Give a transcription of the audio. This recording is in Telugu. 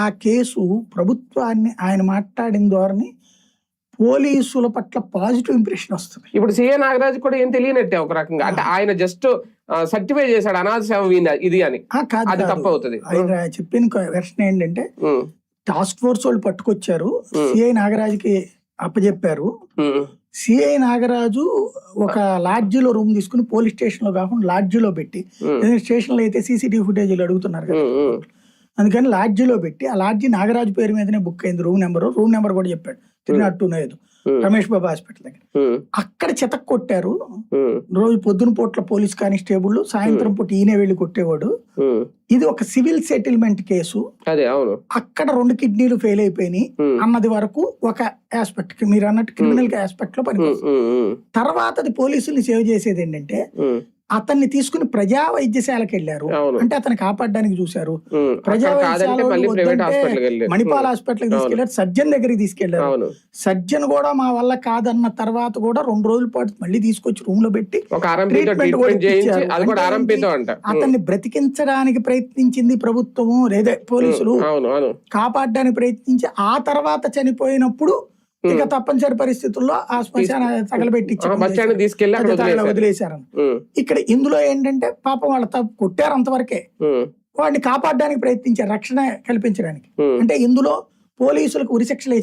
ఆ కేసు ప్రభుత్వాన్ని ఆయన మాట్లాడిన ధోరణి పోలీసుల పట్ల పాజిటివ్ ఇంప్రెషన్ వస్తుంది. ఇప్పుడు సిఏ నాగరాజు కూడా ఏం తెలియనట్టే ఒక రకంగా, అంటే ఆయన జస్ట్ సర్టిఫై చేశాడు అనాథ సేవ ఇది అని, అది తప్పు అవుతుంది. ఆయన చెప్పిన వెర్షన్ ఏంటంటే టాస్క్ ఫోర్స్ వాళ్ళు పట్టుకొచ్చారు, సిఐ నాగరాజుకి అప్పచెప్పారు. సిఐ నాగరాజు ఒక లాడ్జిలో రూమ్ తీసుకుని పోలీస్ స్టేషన్ లో కాకుండా లాడ్జిలో పెట్టి, స్టేషన్ లో అయితే సీసీటీవీ ఫుటేజీలు అడుగుతున్నారు కదా, అందుకని లాడ్జిలో పెట్టి ఆ లాడ్జి నాగరాజు పేరు మీదనే బుక్ అయింది. రూమ్ నెంబర్ కూడా చెప్పాడు 302 రమేష్ బాబు హాస్పిటల్ దగ్గర. అక్కడ చెతక్ కొట్టారు. రోజు పొద్దున పూట్ల పోలీస్ కానిస్టేబుల్, సాయంత్రం పూట ఈయనే వెళ్లి కొట్టేవాడు. ఇది ఒక సివిల్ సెటిల్మెంట్ కేసు. అక్కడ 2 కిడ్నీలు ఫెయిల్ అయిపోయినాయి అన్నది వరకు ఒక ఆస్పెక్ట్, మీరు అన్నట్టు క్రిమినల్ ఆస్పెక్ట్ లో పనికొస్తుంది. తర్వాత అది పోలీసుల్ని సేవ్ చేసేది ఏంటంటే అతన్ని తీసుకుని ప్రజా వైద్యశాలకు వెళ్ళారు, అంటే అతన్ని కాపాడడానికి చూశారు. ప్రజా మణిపాల్ హాస్పిటల్కి తీసుకెళ్లారు, సర్జన్ దగ్గరికి తీసుకెళ్లారు. సర్జన్ కూడా మా వల్ల కాదన్న తర్వాత కూడా 2 రోజుల పాటు మళ్ళీ తీసుకొచ్చి రూమ్ లో పెట్టి ట్రీట్మెంట్ కూడా ఇచ్చారు. అతన్ని బ్రతికించడానికి ప్రయత్నించింది ప్రభుత్వము లేదా పోలీసులు, కాపాడడానికి ప్రయత్నించి ఆ తర్వాత చనిపోయినప్పుడు ఇక తప్పనిసరి పరిస్థితుల్లో ఆ శ్మశాన తగలబెట్టి వదిలేశారు. ఇక్కడ ఇందులో ఏంటంటే పాపం వాళ్ళ కొట్టారు అంతవరకే, వాడిని కాపాడడానికి ప్రయత్నించారు రక్షణ కల్పించడానికి. అంటే ఇందులో పోలీసులకు ఉరిశిక్షలు